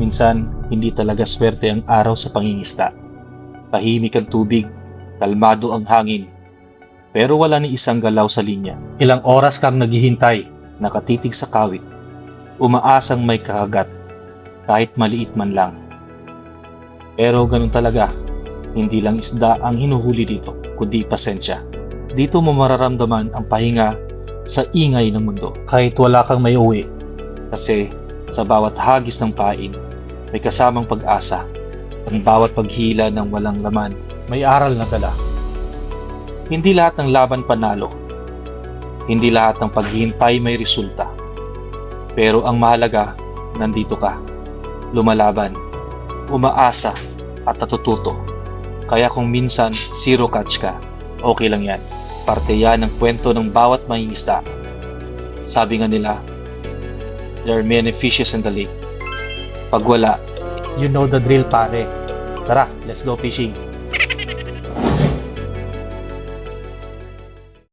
Minsan, hindi talaga swerte ang araw sa pangingisda. Tahimik ang tubig, kalmado ang hangin, pero wala ni isang galaw sa linya. Ilang oras kang naghihintay, nakatitig sa kawit, umaasang may kakagat, kahit maliit man lang. Pero ganun talaga, hindi lang isda ang hinuhuli dito, kundi pasensya. Dito mo mararamdaman ang pahinga sa ingay ng mundo, kahit wala kang may uwi. Kasi sa bawat hagis ng pain, may kasamang pag-asa. Ang bawat paghila ng walang laman, may aral na dala. Hindi lahat ng laban panalo. Hindi lahat ng paghihintay may resulta. Pero ang mahalaga, nandito ka. Lumalaban, umaasa at natututo. Kaya kung minsan zero catch ka, okay lang yan. Parte yan ng kwento ng bawat mangingisda. Sabi nga nila, there are many fishes in the lake. Pag wala, you know the drill pare. Tara, let's go fishing.